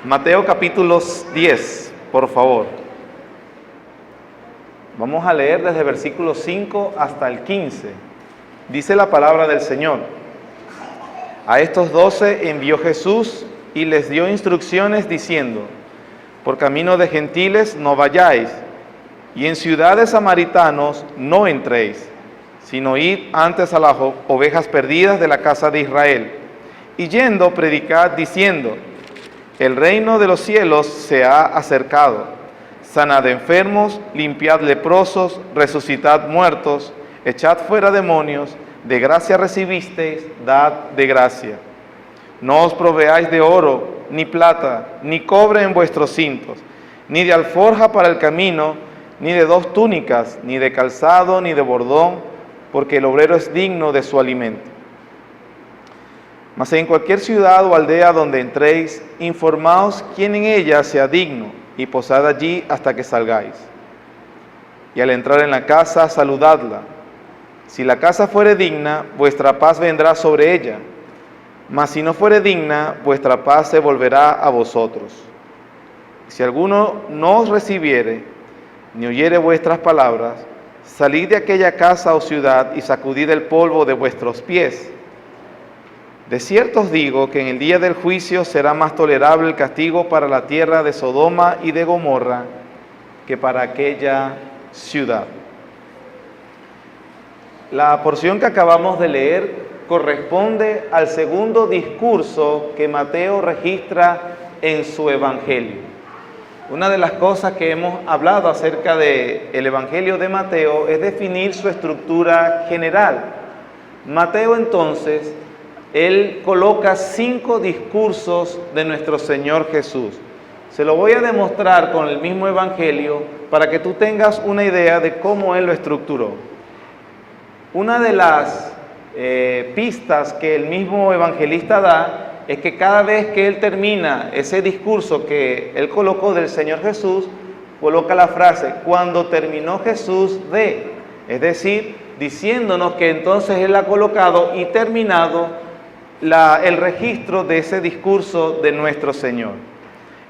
Mateo capítulo 10, por favor. Vamos a leer desde el versículo 5 hasta el 15. Dice la palabra del Señor. A estos 12 envió Jesús y les dio instrucciones diciendo: por camino de gentiles no vayáis, y en ciudades samaritanos no entréis, sino id antes a las ovejas perdidas de la casa de Israel. Y yendo, predicad diciendo: el reino de los cielos se ha acercado. Sanad enfermos, limpiad leprosos, resucitad muertos, echad fuera demonios, de gracia recibisteis, dad de gracia. No os proveáis de oro, ni plata, ni cobre en vuestros cintos, ni de alforja para el camino, ni de 2 túnicas, ni de calzado, ni de bordón, porque el obrero es digno de su alimento. Mas en cualquier ciudad o aldea donde entréis, informaos quién en ella sea digno, y posad allí hasta que salgáis. Y al entrar en la casa, saludadla. Si la casa fuere digna, vuestra paz vendrá sobre ella. Mas si no fuere digna, vuestra paz se volverá a vosotros. Si alguno no os recibiere, ni oyere vuestras palabras, salid de aquella casa o ciudad y sacudid el polvo de vuestros pies. De cierto os digo que en el día del juicio será más tolerable el castigo para la tierra de Sodoma y de Gomorra que para aquella ciudad. La porción que acabamos de leer corresponde al segundo discurso que Mateo registra en su evangelio. Una de las cosas que hemos hablado acerca del evangelio de Mateo es definir su estructura general. Mateo entonces, él coloca 5 discursos de nuestro Señor Jesús. Se lo voy a demostrar con el mismo evangelio para que tú tengas una idea de cómo él lo estructuró. Una de las pistas que el mismo evangelista da es que cada vez que él termina ese discurso que él colocó del Señor Jesús, coloca la frase: cuando terminó Jesús de, es decir, diciéndonos que entonces él ha colocado y terminado el registro de ese discurso de nuestro Señor.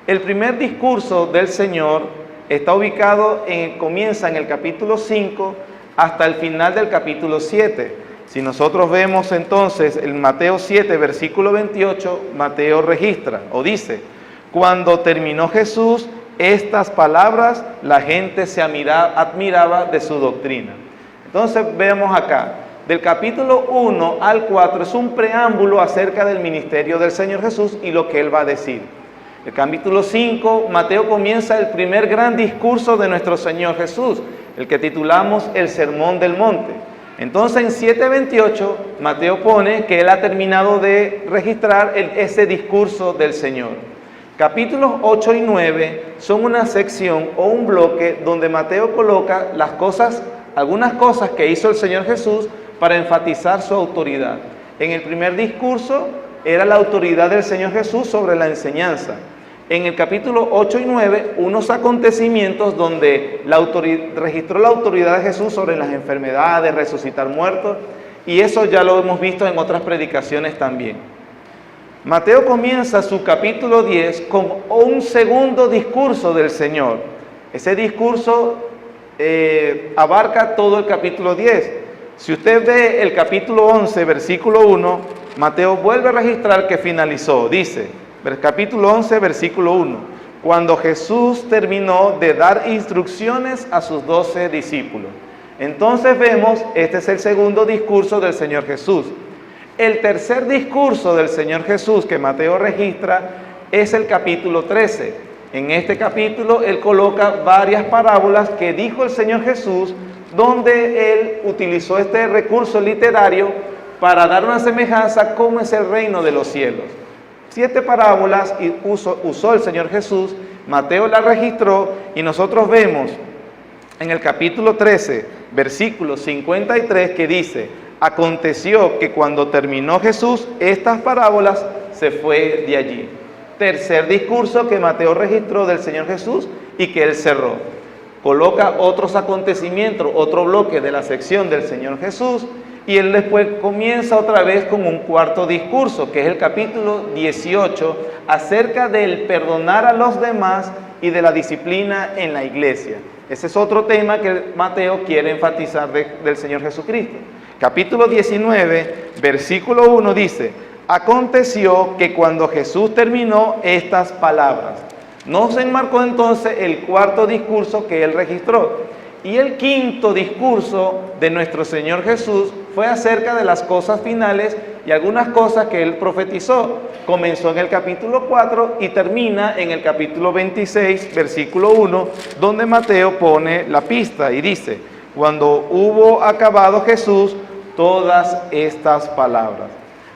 El primer discurso del Señor está ubicado, comienza en el capítulo 5 hasta el final del capítulo 7. Si nosotros vemos entonces el Mateo 7, versículo 28, Mateo registra o dice: cuando terminó Jesús estas palabras, la gente se admiraba de su doctrina. Entonces vemos acá, del capítulo 1 al 4 es un preámbulo acerca del ministerio del Señor Jesús y lo que Él va a decir. El capítulo 5, Mateo comienza el primer gran discurso de nuestro Señor Jesús, el que titulamos el Sermón del Monte. Entonces en 7:28 Mateo pone que Él ha terminado de registrar ese discurso del Señor. Capítulos 8 y 9 son una sección o un bloque donde Mateo coloca algunas cosas que hizo el Señor Jesús para enfatizar su autoridad. En el primer discurso era la autoridad del Señor Jesús sobre la enseñanza. En el capítulo 8 y 9, unos acontecimientos donde registró la autoridad de Jesús sobre las enfermedades, resucitar muertos, y eso ya lo hemos visto en otras predicaciones también. Mateo comienza su capítulo 10 con un segundo discurso del Señor. Ese discurso abarca todo el capítulo 10. Si usted ve el capítulo 11, versículo 1, Mateo vuelve a registrar que finalizó. Dice, capítulo 11, versículo 1, cuando Jesús terminó de dar instrucciones a sus 12 discípulos. Entonces vemos, este es el segundo discurso del Señor Jesús. El tercer discurso del Señor Jesús que Mateo registra es el capítulo 13. En este capítulo Él coloca varias parábolas que dijo el Señor Jesús, donde Él utilizó este recurso literario para dar una semejanza cómo es el reino de los cielos. 7 parábolas usó el Señor Jesús, Mateo la registró y nosotros vemos en el capítulo 13, versículo 53 que dice: aconteció que cuando terminó Jesús estas parábolas, se fue de allí. Tercer discurso que Mateo registró del Señor Jesús y que Él cerró. Coloca otros acontecimientos, otro bloque de la sección del Señor Jesús, Y él después comienza otra vez con un cuarto discurso, que es el capítulo 18, acerca del perdonar a los demás y de la disciplina en la iglesia. Ese es otro tema que Mateo quiere enfatizar del Señor Jesucristo. Capítulo 19, versículo 1 dice: aconteció que cuando Jesús terminó estas palabras, no se enmarcó entonces el cuarto discurso que él registró. Y el quinto discurso de nuestro Señor Jesús fue acerca de las cosas finales y algunas cosas que él profetizó. Comenzó en el capítulo 4 y termina en el capítulo 26, versículo 1, donde Mateo pone la pista y dice: cuando hubo acabado Jesús todas estas palabras.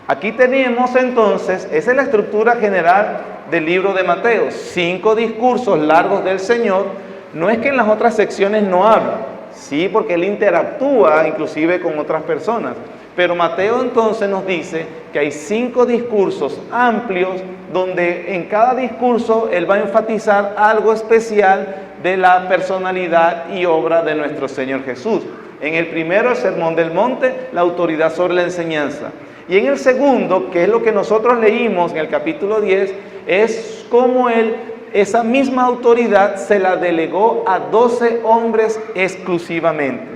Aquí tenemos entonces, esa es la estructura general del libro de Mateo, 5 discursos largos del Señor. No es que en las otras secciones no habla, sí, porque él interactúa inclusive con otras personas, pero Mateo entonces nos dice que hay 5 discursos amplios donde en cada discurso él va a enfatizar algo especial de la personalidad y obra de nuestro Señor Jesús. En el primero, el Sermón del Monte, la autoridad sobre la enseñanza. Y en el segundo, que es lo que nosotros leímos en el capítulo 10, es cómo él esa misma autoridad se la delegó a 12 hombres exclusivamente.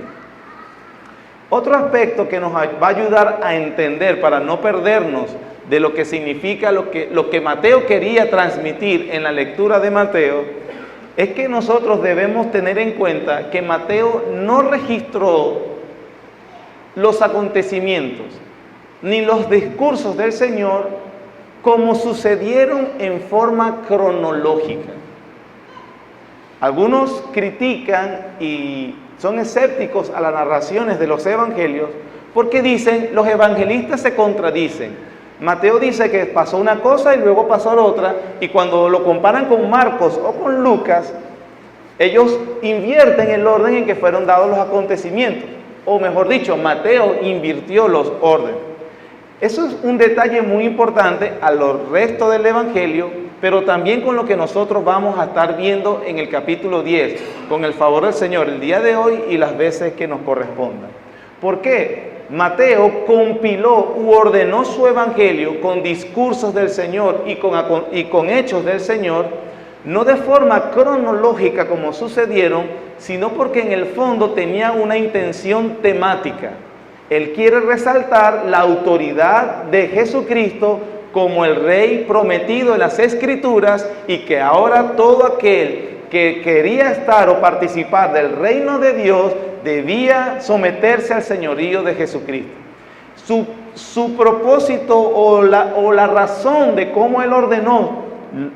Otro aspecto que nos va a ayudar a entender, para no perdernos de lo que significa lo que Mateo quería transmitir en la lectura de Mateo, es que nosotros debemos tener en cuenta que Mateo no registró los acontecimientos ni los discursos del Señor como sucedieron en forma cronológica. Algunos critican y son escépticos a las narraciones de los evangelios porque dicen, los evangelistas se contradicen. Mateo dice que pasó una cosa y luego pasó la otra, y cuando lo comparan con Marcos o con Lucas, ellos invierten el orden en que fueron dados los acontecimientos, o mejor dicho, Mateo invirtió los órdenes. Eso es un detalle muy importante a lo resto del Evangelio, pero también con lo que nosotros vamos a estar viendo en el capítulo 10, con el favor del Señor, el día de hoy y las veces que nos correspondan. ¿Por qué? Mateo compiló u ordenó su Evangelio con discursos del Señor y con hechos del Señor, no de forma cronológica como sucedieron, sino porque en el fondo tenía una intención temática. Él quiere resaltar la autoridad de Jesucristo como el Rey prometido en las Escrituras, y que ahora todo aquel que quería estar o participar del reino de Dios debía someterse al señorío de Jesucristo. Su propósito o la razón de cómo Él ordenó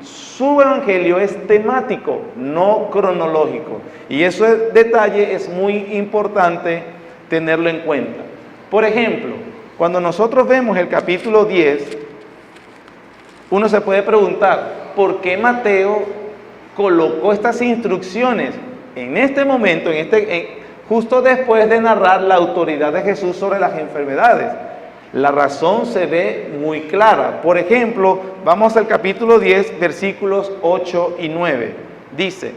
su evangelio es temático, no cronológico. Y ese detalle es muy importante tenerlo en cuenta. Por ejemplo, cuando nosotros vemos el capítulo 10, uno se puede preguntar, ¿por qué Mateo colocó estas instrucciones en este momento, justo después de narrar la autoridad de Jesús sobre las enfermedades? La razón se ve muy clara. Por ejemplo, vamos al capítulo 10, versículos 8 y 9. Dice: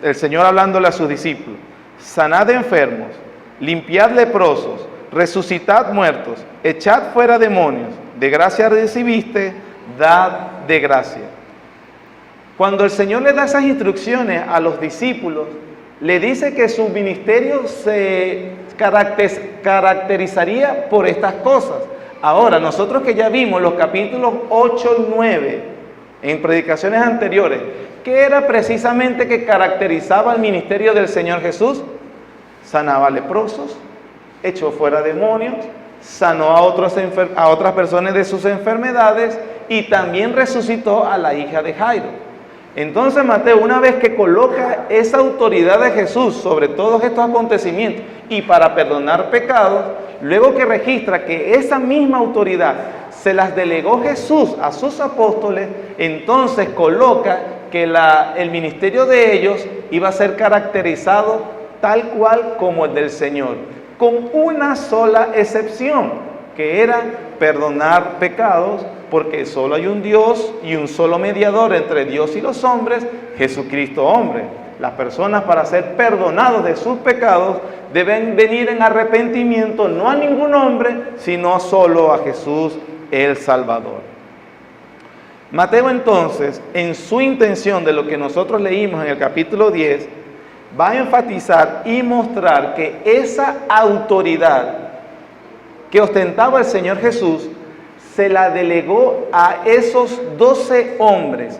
el Señor hablándole a sus discípulos: sanad enfermos, limpiad leprosos, resucitad muertos, echad fuera demonios, de gracia recibiste, dad de gracia. Cuando el Señor le da esas instrucciones a los discípulos, le dice que su ministerio se caracterizaría por estas cosas. Ahora, nosotros que ya vimos los capítulos 8 y 9 en predicaciones anteriores, ¿qué era precisamente que caracterizaba el ministerio del Señor Jesús? Sanaba leprosos, echó fuera demonios, sanó a otras personas de sus enfermedades y también resucitó a la hija de Jairo. Entonces Mateo, una vez que coloca esa autoridad de Jesús sobre todos estos acontecimientos y para perdonar pecados, luego que registra que esa misma autoridad se las delegó Jesús a sus apóstoles, entonces coloca que el ministerio de ellos iba a ser caracterizado tal cual como el del Señor, con una sola excepción, que era perdonar pecados, porque solo hay un Dios y un solo mediador entre Dios y los hombres, Jesucristo hombre. Las personas, para ser perdonados de sus pecados, deben venir en arrepentimiento no a ningún hombre, sino solo a Jesús el Salvador. Mateo entonces, en su intención de lo que nosotros leímos en el capítulo 10, va a enfatizar y mostrar que esa autoridad que ostentaba el Señor Jesús se la delegó a esos 12 hombres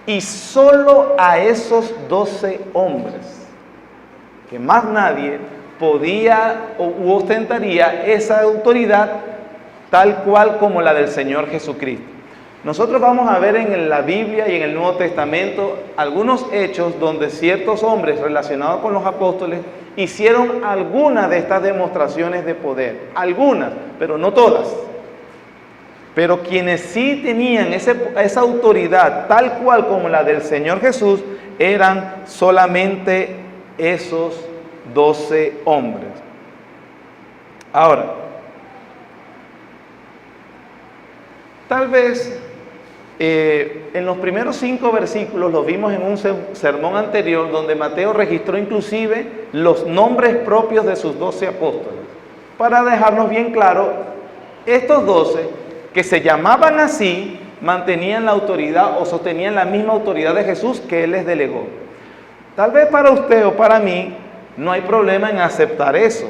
y solo a esos 12 hombres, que más nadie podía u ostentaría esa autoridad tal cual como la del Señor Jesucristo. Nosotros vamos a ver en la Biblia y en el Nuevo Testamento algunos hechos donde ciertos hombres relacionados con los apóstoles hicieron algunas de estas demostraciones de poder, algunas, pero no todas. Pero quienes sí tenían esa autoridad tal cual como la del Señor Jesús eran solamente esos 12 hombres. Ahora, tal vez en los primeros 5 versículos los vimos en un sermón anterior donde Mateo registró inclusive los nombres propios de sus 12 apóstoles. Para dejarnos bien claro, estos 12 que se llamaban así mantenían la autoridad o sostenían la misma autoridad de Jesús que Él les delegó. Tal vez para usted o para mí no hay problema en aceptar eso.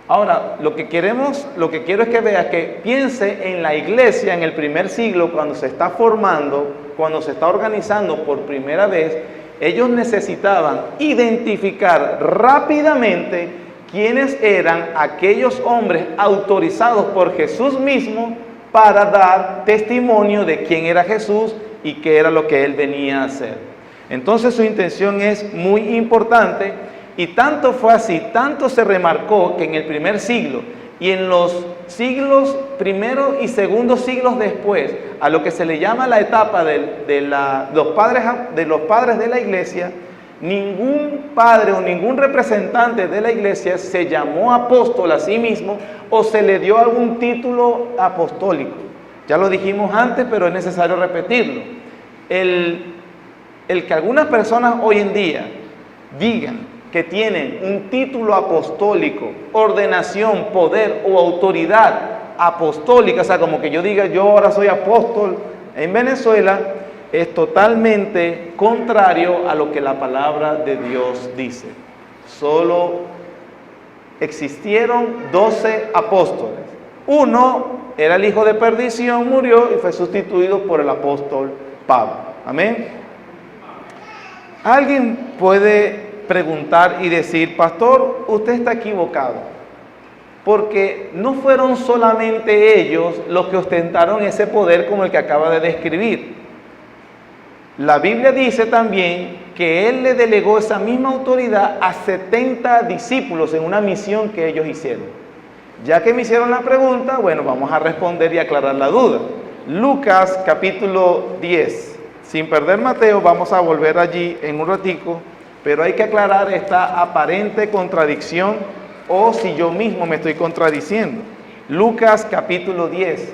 Ahora, lo que quiero es que vea, que piense en la iglesia en el primer siglo, cuando se está formando, cuando se está organizando por primera vez. Ellos necesitaban identificar rápidamente quiénes eran aquellos hombres autorizados por Jesús mismo para dar testimonio de quién era Jesús y qué era lo que Él venía a hacer. Entonces su intención es muy importante. Y tanto fue así, tanto se remarcó que en el primer siglo y en los siglos primero y segundo siglos después, a lo que se le llama la etapa de los padres de la iglesia, ningún padre o ningún representante de la iglesia se llamó apóstol a sí mismo o se le dio algún título apostólico. Ya lo dijimos antes, pero es necesario repetirlo. El que algunas personas hoy en día digan que tienen un título apostólico, ordenación, poder o autoridad apostólica, o sea, como que yo diga, yo ahora soy apóstol en Venezuela, es totalmente contrario a lo que la palabra de Dios dice. Solo existieron 12 apóstoles. Uno era el hijo de perdición, murió y fue sustituido por el apóstol Pablo. Amén. Alguien puede preguntar y decir, pastor, usted está equivocado, porque no fueron solamente ellos los que ostentaron ese poder como el que acaba de describir. La Biblia dice también que Él le delegó esa misma autoridad a 70 discípulos en una misión que ellos hicieron. Ya que me hicieron la pregunta, bueno, vamos a responder y aclarar la duda. Lucas capítulo 10. Sin perder Mateo, vamos a volver allí en un ratico. Pero hay que aclarar esta aparente contradicción o si yo mismo me estoy contradiciendo. Lucas capítulo 10.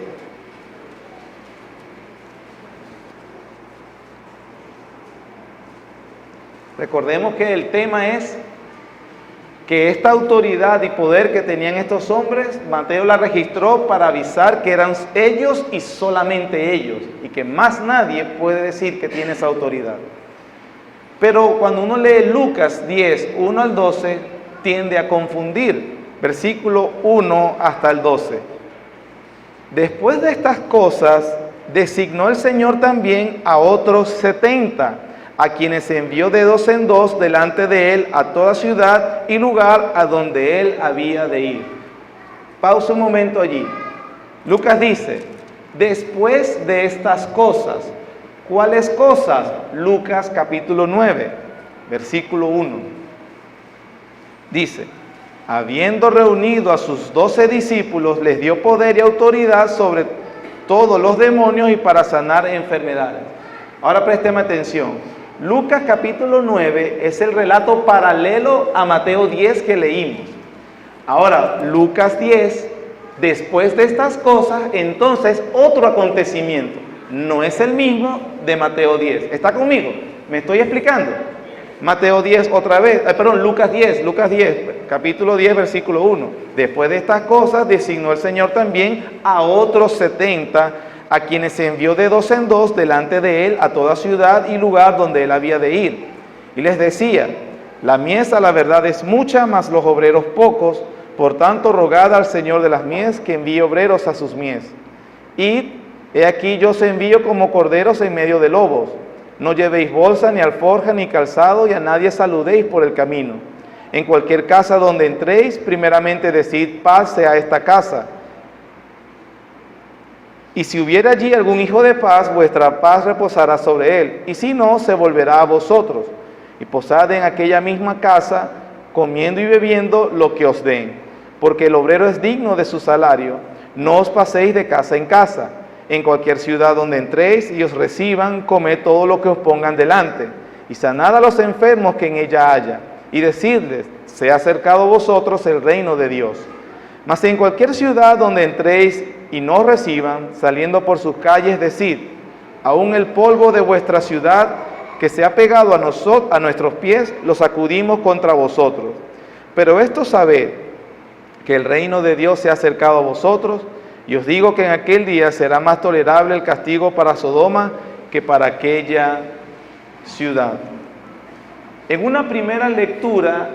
Recordemos que el tema es que esta autoridad y poder que tenían estos hombres, Mateo la registró para avisar que eran ellos y solamente ellos, y que más nadie puede decir que tiene esa autoridad. Pero cuando uno lee Lucas 10, 1 al 12, tiende a confundir. Versículo 1 hasta el 12. Después de estas cosas, designó el Señor también a otros 70, a quienes envió de 2 en 2 delante de Él a toda ciudad y lugar a donde Él había de ir. Pausa un momento allí. Lucas dice, después de estas cosas. ¿Cuáles cosas? Lucas capítulo 9, versículo 1. Dice, habiendo reunido a sus 12 discípulos, les dio poder y autoridad sobre todos los demonios y para sanar enfermedades. Ahora présteme atención. Lucas capítulo 9 es el relato paralelo a Mateo 10 que leímos. Ahora, Lucas 10, después de estas cosas, entonces otro acontecimiento. No es el mismo de Mateo 10. ¿Está conmigo? ¿Me estoy explicando? Mateo 10 otra vez, Lucas 10, capítulo 10, versículo 1. Después de estas cosas designó el Señor también a otros 70, a quienes envió de dos en dos delante de él a toda ciudad y lugar donde él había de ir. Y les decía: la mies a la verdad es mucha, mas los obreros pocos. Por tanto, rogad al Señor de las mies que envíe obreros a sus mies. Y he aquí yo os envío como corderos en medio de lobos. No llevéis bolsa, ni alforja, ni calzado, y a nadie saludéis por el camino. En cualquier casa donde entréis, primeramente decid: paz sea a esta casa. Y si hubiera allí algún hijo de paz, vuestra paz reposará sobre él, y si no, se volverá a vosotros. Y posad en aquella misma casa, comiendo y bebiendo lo que os den, porque el obrero es digno de su salario. No os paséis de casa en casa. En cualquier ciudad donde entréis y os reciban, comed todo lo que os pongan delante, y sanad a los enfermos que en ella haya, y decidles: se ha acercado a vosotros el reino de Dios. Mas en cualquier ciudad donde entréis y no os reciban, saliendo por sus calles, decid: aún el polvo de vuestra ciudad que se ha pegado a nuestros pies, lo sacudimos contra vosotros. Pero esto sabed, que el reino de Dios se ha acercado a vosotros, y os digo que en aquel día será más tolerable el castigo para Sodoma que para aquella ciudad. En una primera lectura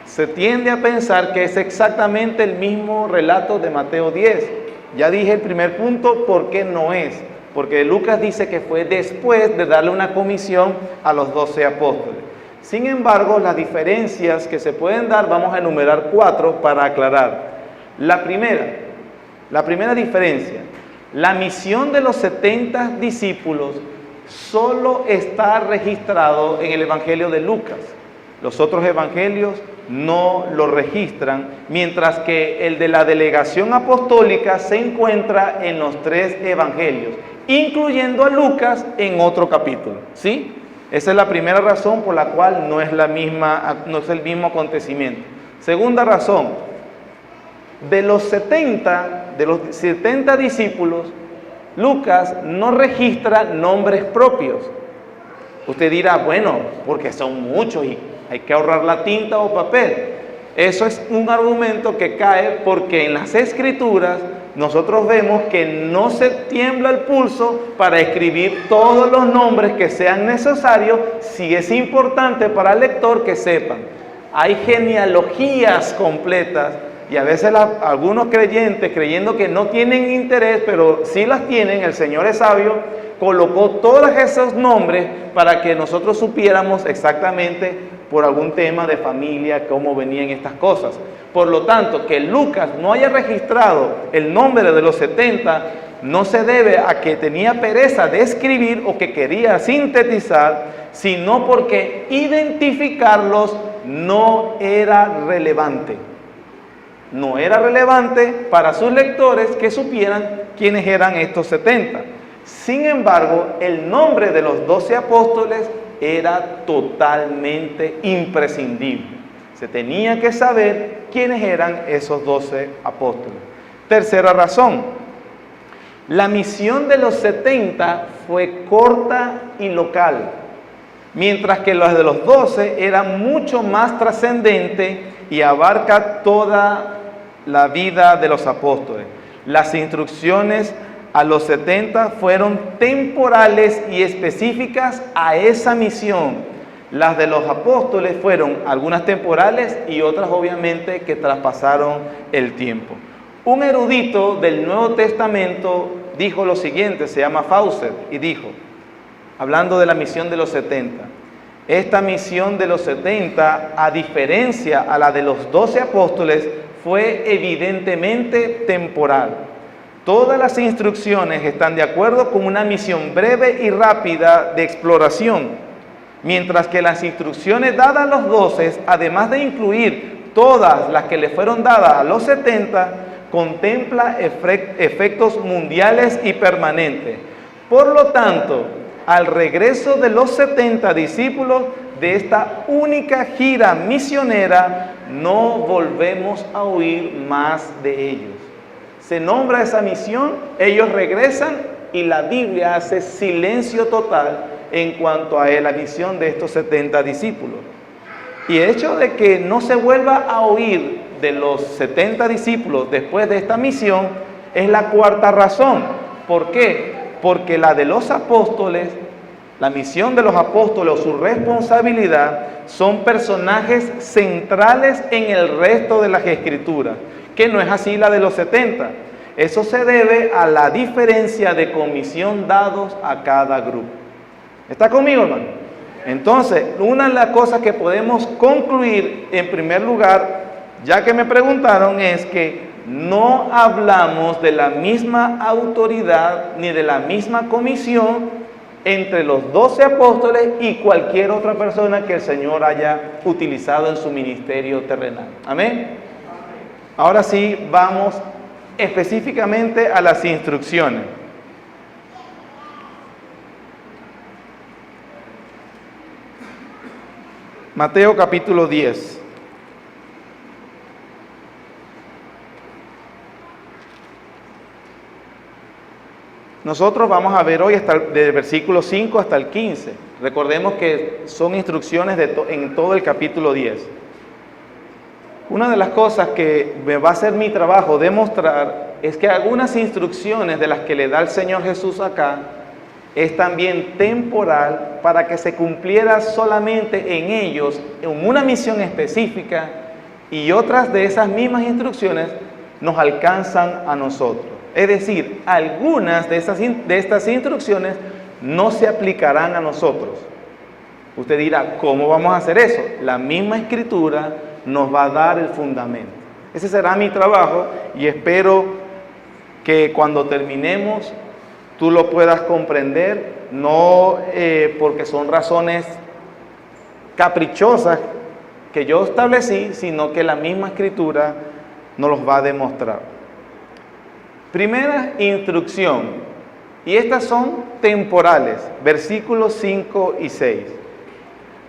se tiende a pensar que es exactamente el mismo relato de Mateo 10. Ya dije el primer punto, ¿por qué no es? Porque Lucas dice que fue después de darle una comisión a los 12 apóstoles. Sin embargo, las diferencias que se pueden dar, vamos a enumerar 4 para aclarar. La primera diferencia: la misión de los 70 discípulos solo está registrado en el Evangelio de Lucas. Los otros evangelios no lo registran, mientras que el de la delegación apostólica se encuentra en los 3 evangelios, incluyendo a Lucas en otro capítulo, ¿sí? Esa es la primera razón por la cual no es el mismo acontecimiento. Segunda razón: de los 70 discípulos, Lucas no registra nombres propios. Usted dirá: bueno, porque son muchos y hay que ahorrar la tinta o papel. Eso es un argumento que cae porque en las Escrituras nosotros vemos que no se tiembla el pulso para escribir todos los nombres que sean necesarios, si es importante para el lector que sepan. Hay genealogías completas y a veces algunos creyentes, creyendo que no tienen interés, pero sí las tienen, el Señor es sabio, colocó todos esos nombres para que nosotros supiéramos exactamente por algún tema de familia, cómo venían estas cosas. Por lo tanto, que Lucas no haya registrado el nombre de los 70 no se debe a que tenía pereza de escribir o que quería sintetizar, sino porque identificarlos no era relevante. No era relevante para sus lectores que supieran quiénes eran estos 70. Sin embargo, el nombre de los 12 apóstoles era totalmente imprescindible. Se tenía que saber quiénes eran esos 12 apóstoles. Tercera razón: la misión de los 70 fue corta y local, mientras que la de los 12 era mucho más trascendente y abarca toda la vida de los apóstoles. Las instrucciones a los 70 fueron temporales y específicas a esa misión. Las de los apóstoles fueron algunas temporales y otras obviamente que traspasaron el tiempo. Un erudito del Nuevo Testamento dijo lo siguiente, se llama Fawcett, y dijo, hablando de la misión de los 70, esta misión de los 70, a diferencia a la de los 12 apóstoles, fue evidentemente temporal. Todas las instrucciones están de acuerdo con una misión breve y rápida de exploración, mientras que las instrucciones dadas a los 12, además de incluir todas las que le fueron dadas a los 70, contempla efectos mundiales y permanentes. Por lo tanto, al regreso de los 70 discípulos de esta única gira misionera, no volvemos a oír más de ellos. Se nombra esa misión, ellos regresan y la Biblia hace silencio total en cuanto a la misión de estos 70 discípulos. Y el hecho de que no se vuelva a oír de los 70 discípulos después de esta misión es la cuarta razón. ¿Por qué? Porque la de los apóstoles, la misión de los apóstoles o su responsabilidad son personajes centrales en el resto de las escrituras, que no es así la de los 70. Eso se debe a la diferencia de comisión dados a cada grupo. ¿Está conmigo, hermano? Entonces, una de las cosas que podemos concluir en primer lugar, ya que me preguntaron, es que no hablamos de la misma autoridad ni de la misma comisión entre los 12 apóstoles y cualquier otra persona que el Señor haya utilizado en su ministerio terrenal. Amén. Ahora sí, vamos específicamente a las instrucciones. Mateo capítulo 10. Nosotros vamos a ver hoy del versículo 5 hasta el 15. Recordemos que son instrucciones en todo el capítulo 10. Una de las cosas que me va a ser mi trabajo demostrar es que algunas instrucciones de las que le da el Señor Jesús acá es también temporal para que se cumpliera solamente en ellos, en una misión específica, y otras de esas mismas instrucciones nos alcanzan a nosotros. Es decir, algunas de estas instrucciones no se aplicarán a nosotros. Usted dirá, ¿cómo vamos a hacer eso? La misma Escritura nos va a dar el fundamento. Ese será mi trabajo y espero que cuando terminemos tú lo puedas comprender, no porque son razones caprichosas que yo establecí, sino que la misma Escritura nos los va a demostrar. Primera instrucción, y estas son temporales, versículos 5 y 6.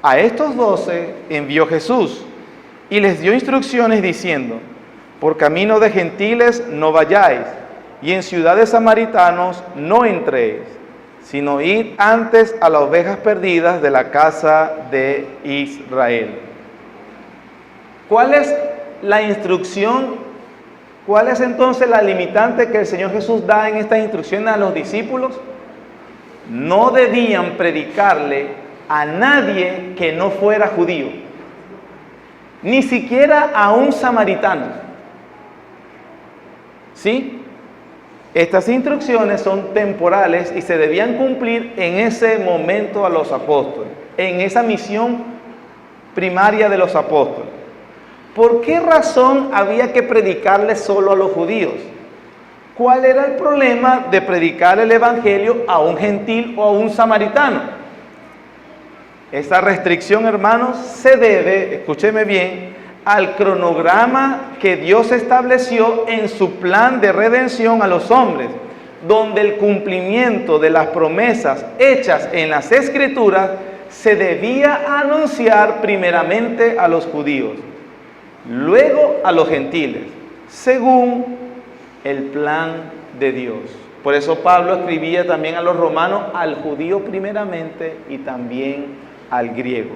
A estos 12 envió Jesús y les dio instrucciones diciendo: por camino de gentiles no vayáis, y en ciudades samaritanos no entréis, sino id antes a las ovejas perdidas de la casa de Israel. ¿Cuál es la instrucción? ¿Cuál es entonces la limitante que el Señor Jesús da en estas instrucciones a los discípulos? No debían predicarle a nadie que no fuera judío, ni siquiera a un samaritano. ¿Sí? Estas instrucciones son temporales y se debían cumplir en ese momento a los apóstoles, en esa misión primaria de los apóstoles. ¿Por qué razón había que predicarle solo a los judíos? ¿Cuál era el problema de predicar el evangelio a un gentil o a un samaritano? Esta restricción, hermanos, se debe, escúcheme bien, al cronograma que Dios estableció en su plan de redención a los hombres, donde el cumplimiento de las promesas hechas en las Escrituras se debía anunciar primeramente a los judíos, luego a los gentiles, según el plan de Dios. Por eso Pablo escribía también a los romanos, al judío primeramente y también al griego.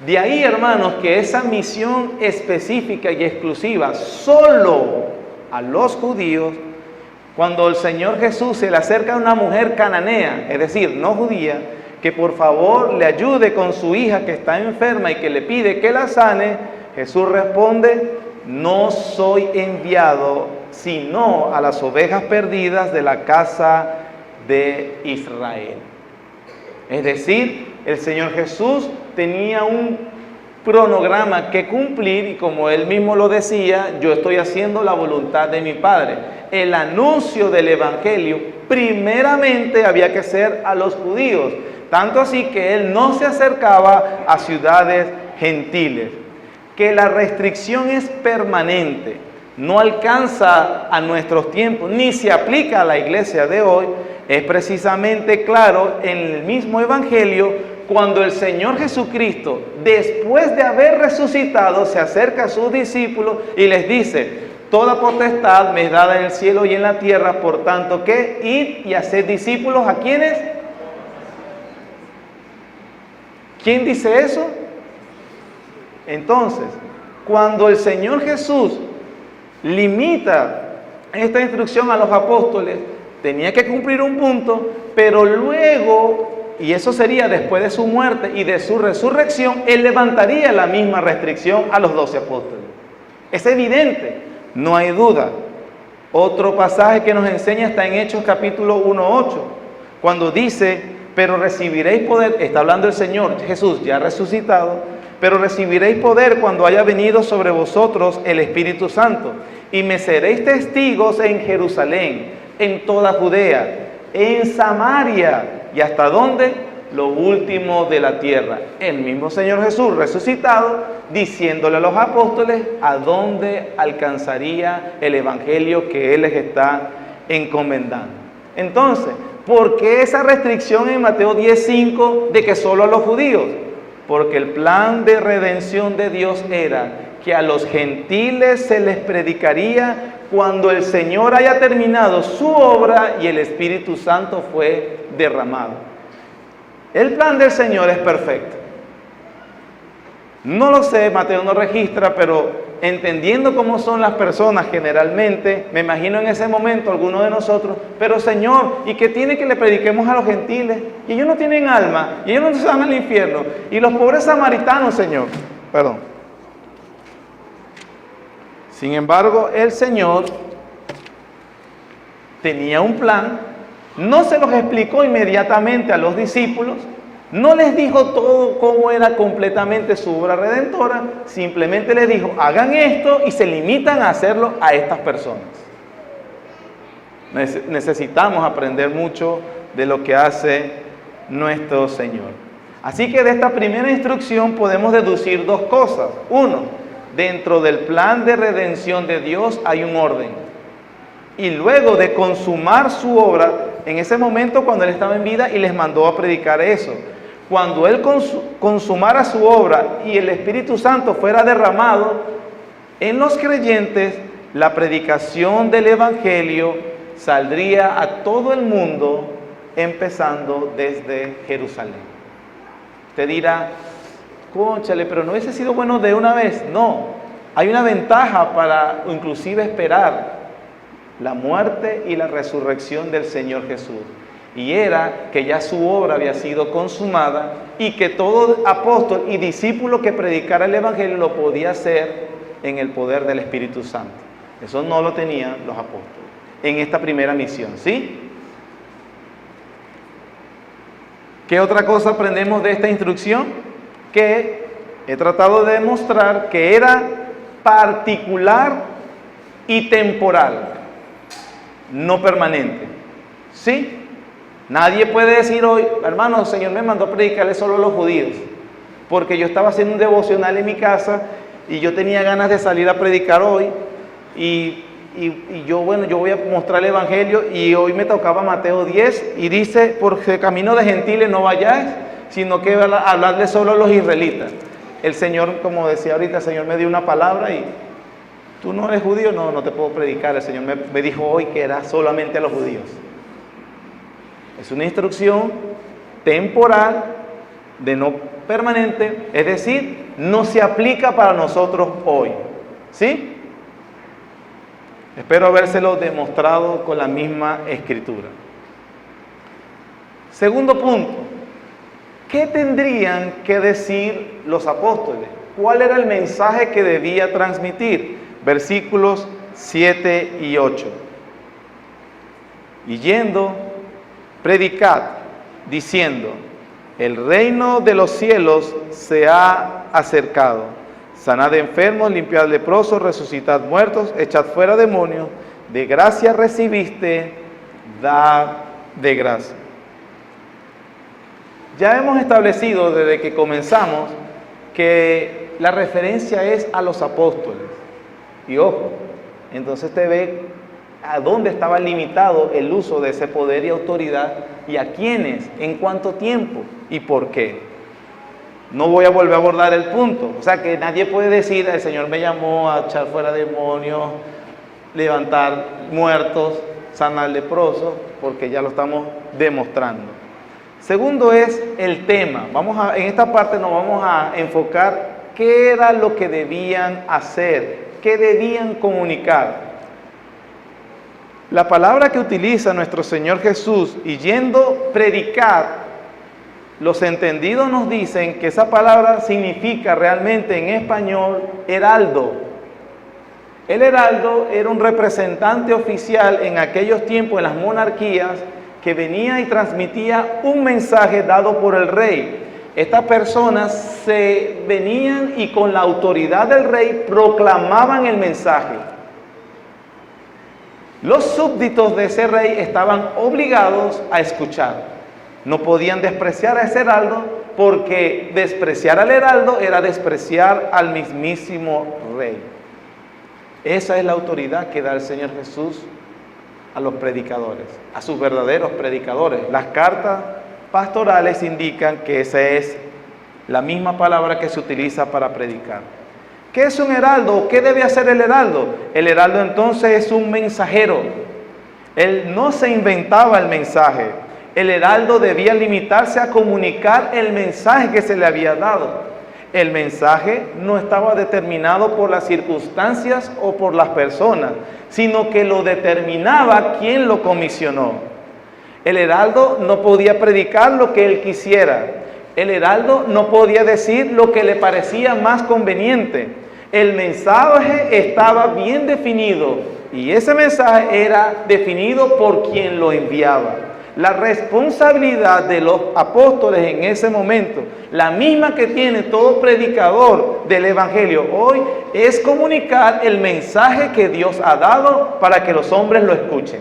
De ahí, hermanos, que esa misión específica y exclusiva solo a los judíos, cuando el Señor Jesús se le acerca a una mujer cananea, es decir, no judía, que por favor le ayude con su hija que está enferma y que le pide que la sane, Jesús responde: no soy enviado sino a las ovejas perdidas de la casa de Israel. Es decir, el Señor Jesús tenía un cronograma que cumplir y, como Él mismo lo decía, yo estoy haciendo la voluntad de mi Padre. El anuncio del Evangelio primeramente había que ser a los judíos, tanto así que Él no se acercaba a ciudades gentiles. Que la restricción es permanente, no alcanza a nuestros tiempos, ni se aplica a la iglesia de hoy, es precisamente claro en el mismo Evangelio, cuando el Señor Jesucristo, después de haber resucitado, se acerca a sus discípulos y les dice: toda potestad me es dada en el cielo y en la tierra, por tanto que id y haced discípulos. ¿A quiénes? ¿Quién dice eso? Entonces, cuando el Señor Jesús limita esta instrucción a los apóstoles, tenía que cumplir un punto, pero luego, y eso sería después de su muerte y de su resurrección, Él levantaría la misma restricción a los 12 apóstoles. Es evidente, no hay duda. Otro pasaje que nos enseña está en Hechos capítulo 1:8, cuando dice, pero recibiréis poder, está hablando el Señor Jesús ya resucitado, pero recibiréis poder cuando haya venido sobre vosotros el Espíritu Santo, y me seréis testigos en Jerusalén, en toda Judea, en Samaria, y hasta dónde, lo último de la tierra. El mismo Señor Jesús resucitado, diciéndole a los apóstoles a dónde alcanzaría el evangelio que Él les está encomendando. Entonces, ¿por qué esa restricción en Mateo 10:5 de que solo a los judíos? Porque el plan de redención de Dios era que a los gentiles se les predicaría cuando el Señor haya terminado su obra y el Espíritu Santo fue derramado. El plan del Señor es perfecto. No lo sé, Mateo no registra, pero entendiendo cómo son las personas generalmente, me imagino en ese momento algunos de nosotros, pero Señor, ¿y qué tiene que le prediquemos a los gentiles? Y ellos no tienen alma, y ellos no se van al infierno. Y los pobres samaritanos, Señor, perdón. Sin embargo, el Señor tenía un plan, no se los explicó inmediatamente a los discípulos, no les dijo todo cómo era completamente su obra redentora, simplemente les dijo, hagan esto y se limitan a hacerlo a estas personas. Necesitamos aprender mucho de lo que hace nuestro Señor. Así que de esta primera instrucción podemos deducir dos cosas. Uno, dentro del plan de redención de Dios hay un orden. Y luego de consumar su obra, en ese momento cuando Él estaba en vida y les mandó a predicar eso, cuando Él consumara su obra y el Espíritu Santo fuera derramado en los creyentes, la predicación del Evangelio saldría a todo el mundo, empezando desde Jerusalén. Usted dirá, cónchale, pero no hubiese sido bueno de una vez. No, hay una ventaja para inclusive esperar la muerte y la resurrección del Señor Jesús. Y era que ya su obra había sido consumada y que todo apóstol y discípulo que predicara el Evangelio lo podía hacer en el poder del Espíritu Santo. Eso no lo tenían los apóstoles en esta primera misión, ¿sí? ¿Qué otra cosa aprendemos de esta instrucción? Que he tratado de demostrar que era particular y temporal, no permanente, ¿sí? Nadie puede decir hoy, hermano, el Señor me mandó a predicarle solo a los judíos, porque yo estaba haciendo un devocional en mi casa y yo tenía ganas de salir a predicar hoy y yo, bueno, yo voy a mostrar el Evangelio y hoy me tocaba Mateo 10 y dice, por el camino de gentiles no vayáis, sino que hablarle solo a los israelitas. El Señor, como decía ahorita, el Señor me dio una palabra y tú no eres judío, no te puedo predicar. El Señor me dijo hoy que era solamente a los judíos. Es una instrucción temporal, de no permanente, es decir, no se aplica para nosotros hoy, ¿sí? Espero habérselo demostrado con la misma escritura. Segundo punto, ¿qué tendrían que decir los apóstoles? ¿Cuál era el mensaje que debía transmitir? Versículos 7 y 8. Y yendo, predicad, diciendo, el reino de los cielos se ha acercado. Sanad enfermos, limpiad leprosos, resucitad muertos, echad fuera demonios. De gracia recibiste, dad de gracia. Ya hemos establecido desde que comenzamos que la referencia es a los apóstoles. Y ojo, entonces te ve a dónde estaba limitado el uso de ese poder y autoridad y a quiénes, en cuánto tiempo y por qué. No voy a volver a abordar el punto. O sea que nadie puede decir, el Señor me llamó a echar fuera demonios, levantar muertos, sanar leprosos, porque ya lo estamos demostrando. Segundo es el tema. En esta parte nos vamos a enfocar qué era lo que debían hacer, qué debían comunicar. La palabra que utiliza nuestro Señor Jesús y yendo predicar, los entendidos nos dicen que esa palabra significa realmente en español heraldo. El heraldo era un representante oficial en aquellos tiempos en las monarquías que venía y transmitía un mensaje dado por el rey. Estas personas se venían y con la autoridad del rey proclamaban el mensaje. Los súbditos de ese rey estaban obligados a escuchar. No podían despreciar a ese heraldo, porque despreciar al heraldo era despreciar al mismísimo rey. Esa es la autoridad que da el Señor Jesús a los predicadores, a sus verdaderos predicadores. Las cartas pastorales indican que esa es la misma palabra que se utiliza para predicar. ¿Qué es un heraldo? ¿Qué debe hacer el heraldo? El heraldo entonces es un mensajero. Él no se inventaba el mensaje. El heraldo debía limitarse a comunicar el mensaje que se le había dado. El mensaje no estaba determinado por las circunstancias o por las personas, sino que lo determinaba quien lo comisionó. El heraldo no podía predicar lo que él quisiera. El heraldo no podía decir lo que le parecía más conveniente. El mensaje estaba bien definido y ese mensaje era definido por quien lo enviaba. La responsabilidad de los apóstoles en ese momento, la misma que tiene todo predicador del evangelio hoy, es comunicar el mensaje que Dios ha dado para que los hombres lo escuchen.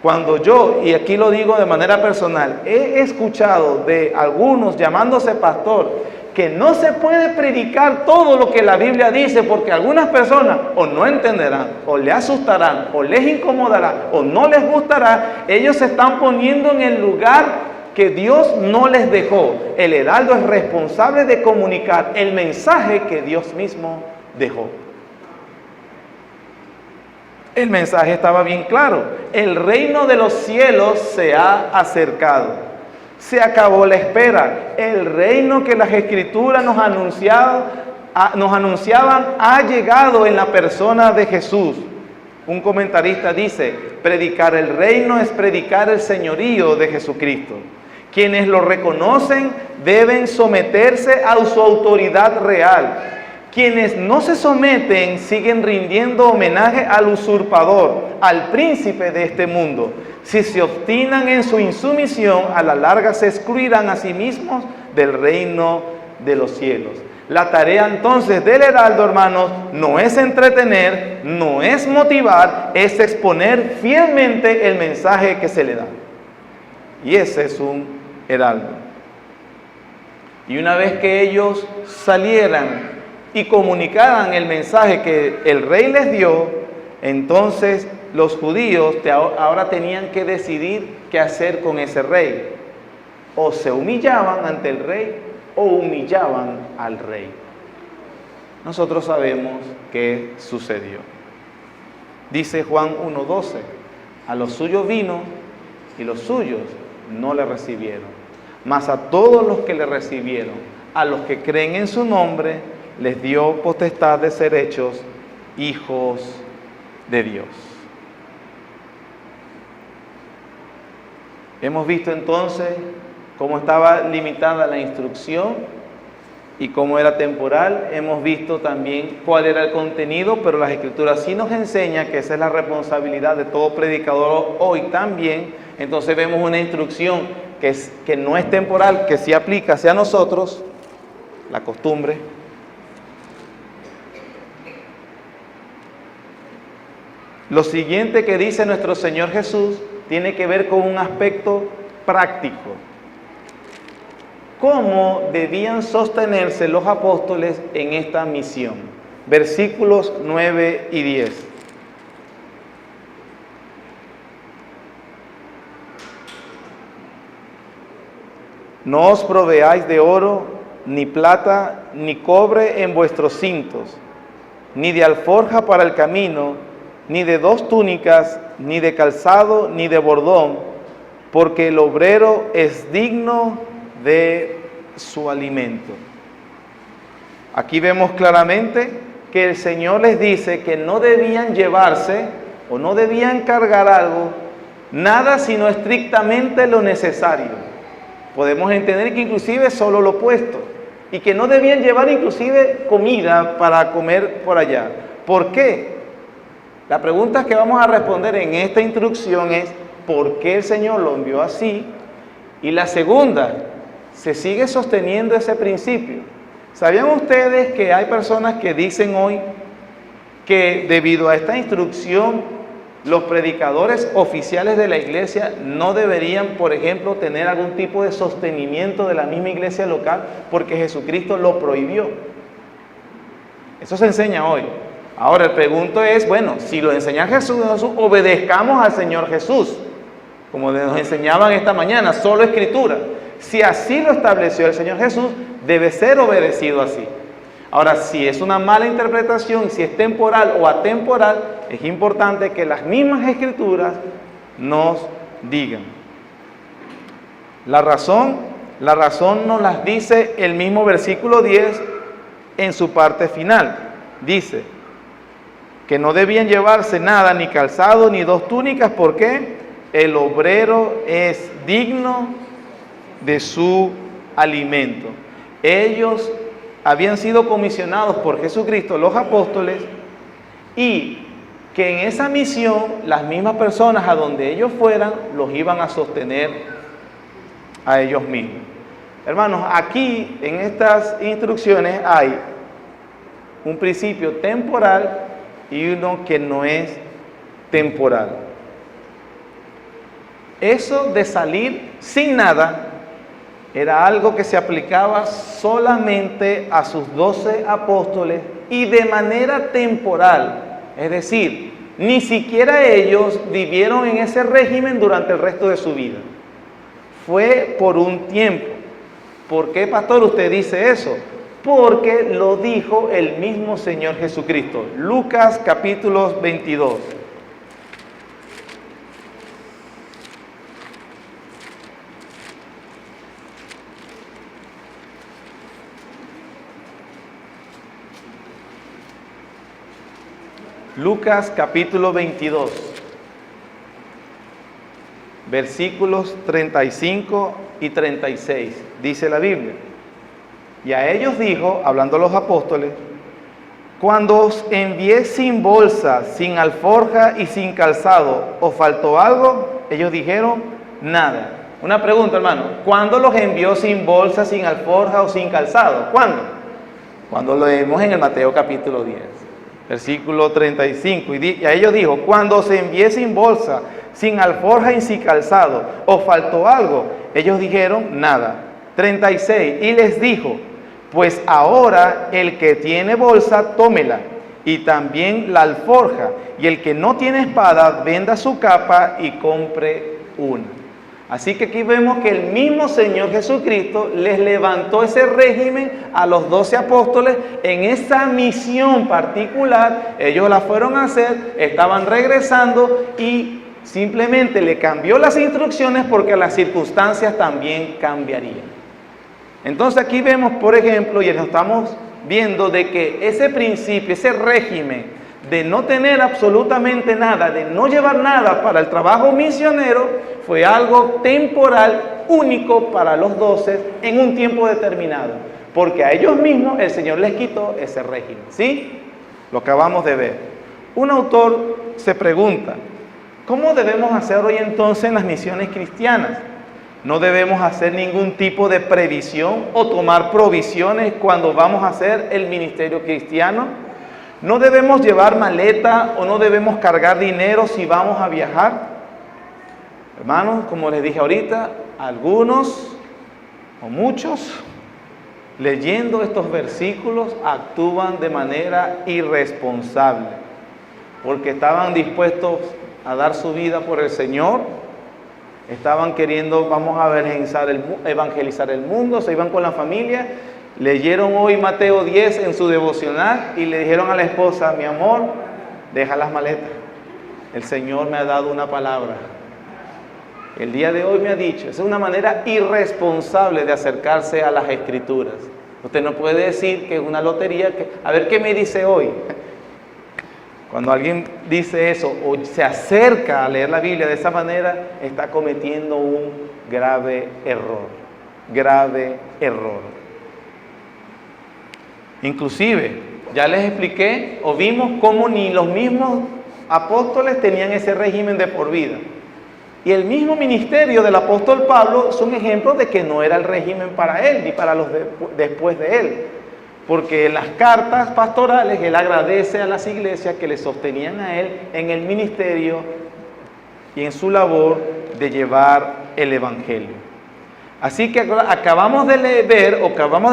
Cuando yo, y aquí lo digo de manera personal, he escuchado de algunos llamándose pastor que no se puede predicar todo lo que la Biblia dice porque algunas personas o no entenderán, o le asustarán, o les incomodará, o no les gustará, ellos se están poniendo en el lugar que Dios no les dejó. El heraldo es responsable de comunicar el mensaje que Dios mismo dejó. El mensaje estaba bien claro. El reino de los cielos se ha acercado. Se acabó la espera. El reino que las escrituras nos anunciaban ha llegado en la persona de Jesús. Un comentarista dice, predicar el reino es predicar el señorío de Jesucristo. Quienes lo reconocen deben someterse a su autoridad real. Quienes no se someten siguen rindiendo homenaje al usurpador, al príncipe de este mundo. Si se obstinan en su insumisión, a la larga se excluirán a sí mismos del reino de los cielos. La tarea entonces del heraldo, hermanos, no es entretener, no es motivar, es exponer fielmente el mensaje que se le da. Y ese es un heraldo. Y una vez que ellos salieran y comunicaran el mensaje que el rey les dio, entonces los judíos ahora tenían que decidir qué hacer con ese rey. O se humillaban ante el rey o humillaban al rey. Nosotros sabemos qué sucedió. Dice Juan 1:12, a los suyos vino y los suyos no le recibieron. Mas a todos los que le recibieron, a los que creen en su nombre, les dio potestad de ser hechos hijos de Dios. Hemos visto entonces cómo estaba limitada la instrucción y cómo era temporal. Hemos visto también cuál era el contenido, pero las Escrituras sí nos enseñan que esa es la responsabilidad de todo predicador hoy también. Entonces vemos una instrucción que no es temporal, que sí aplica hacia nosotros, la costumbre. Lo siguiente que dice nuestro Señor Jesús tiene que ver con un aspecto práctico. ¿Cómo debían sostenerse los apóstoles en esta misión? Versículos 9 y 10. No os proveáis de oro, ni plata, ni cobre en vuestros cintos, ni de alforja para el camino, ni de 2 túnicas, ni de calzado, ni de bordón, porque el obrero es digno de su alimento. Aquí vemos claramente que el Señor les dice que no debían llevarse o no debían cargar algo, nada sino estrictamente lo necesario. Podemos entender que inclusive solo lo opuesto, y que no debían llevar inclusive comida para comer por allá. ¿Por qué? La pregunta que vamos a responder en esta instrucción es ¿por qué el Señor lo envió así? Y la segunda, ¿se sigue sosteniendo ese principio? ¿Sabían ustedes que hay personas que dicen hoy que debido a esta instrucción los predicadores oficiales de la iglesia no deberían, por ejemplo, tener algún tipo de sostenimiento de la misma iglesia local porque Jesucristo lo prohibió? Eso se enseña hoy. Ahora el pregunto es, bueno, si lo enseña Jesús, obedezcamos al Señor Jesús, como nos enseñaban esta mañana, solo Escritura. Si así lo estableció el Señor Jesús, debe ser obedecido así. Ahora, si es una mala interpretación, si es temporal o atemporal, es importante que las mismas Escrituras nos digan. La razón nos las dice el mismo versículo 10 en su parte final. Dice que no debían llevarse nada, ni calzado, ni dos túnicas, porque el obrero es digno de su alimento. Ellos habían sido comisionados por Jesucristo, los apóstoles, y que en esa misión las mismas personas a donde ellos fueran los iban a sostener a ellos mismos. Hermanos, aquí en estas instrucciones hay un principio temporal y uno que no es temporal. Eso de salir sin nada era algo que se aplicaba solamente a sus 12 apóstoles y de manera temporal. Es decir, ni siquiera ellos vivieron en ese régimen durante el resto de su vida. Fue por un tiempo. ¿Por qué, pastor, usted dice eso? Porque lo dijo el mismo Señor Jesucristo. Lucas capítulo 22. Lucas capítulo 22, versículos 35 y 36, dice la Biblia. Y a ellos dijo, hablando a los apóstoles, cuando os envié sin bolsa, sin alforja y sin calzado, ¿os faltó algo? Ellos dijeron, nada. Una pregunta, hermano, ¿cuándo los envió sin bolsa, sin alforja o sin calzado? ¿Cuándo? Cuando lo leemos en el Mateo capítulo 10. Versículo 35, y a ellos dijo, cuando os envié sin bolsa, sin alforja y sin calzado, ¿os faltó algo? Ellos dijeron, nada. 36, y les dijo, pues ahora el que tiene bolsa, tómela, y también la alforja, y el que no tiene espada, venda su capa y compre una. Así que aquí vemos que el mismo Señor Jesucristo les levantó ese régimen a los 12 apóstoles en esa misión particular. Ellos la fueron a hacer, estaban regresando y simplemente le cambió las instrucciones porque las circunstancias también cambiarían. Entonces aquí vemos, por ejemplo, y nos estamos viendo de que ese principio, ese régimen de no tener absolutamente nada, de no llevar nada para el trabajo misionero, fue algo temporal, único para los 12 en un tiempo determinado, porque a ellos mismos el Señor les quitó ese régimen, ¿sí? Lo acabamos de ver. Un autor se pregunta, ¿cómo debemos hacer hoy entonces en las misiones cristianas? No debemos hacer ningún tipo de previsión o tomar provisiones cuando vamos a hacer el ministerio cristiano. No debemos llevar maleta o no debemos cargar dinero si vamos a viajar. Hermanos, como les dije ahorita, algunos o muchos leyendo estos versículos actúan de manera irresponsable porque estaban dispuestos a dar su vida por el Señor. Estaban queriendo, vamos a evangelizar el mundo, se iban con la familia, leyeron hoy Mateo 10 en su devocional y le dijeron a la esposa, mi amor, deja las maletas, el Señor me ha dado una palabra. el día de hoy me ha dicho, esa es una manera irresponsable de acercarse a las Escrituras. Usted no puede decir que es una lotería, a ver qué me dice hoy. Cuando alguien dice eso o se acerca a leer la Biblia de esa manera, está cometiendo un grave error. Grave error. Inclusive, ya les expliqué o vimos cómo ni los mismos apóstoles tenían ese régimen de por vida. Y el mismo ministerio del apóstol Pablo son ejemplos de que no era el régimen para él ni para los después de él. Porque en las cartas pastorales él agradece a las iglesias que le sostenían a él en el ministerio y en su labor de llevar el evangelio. Así que acabamos de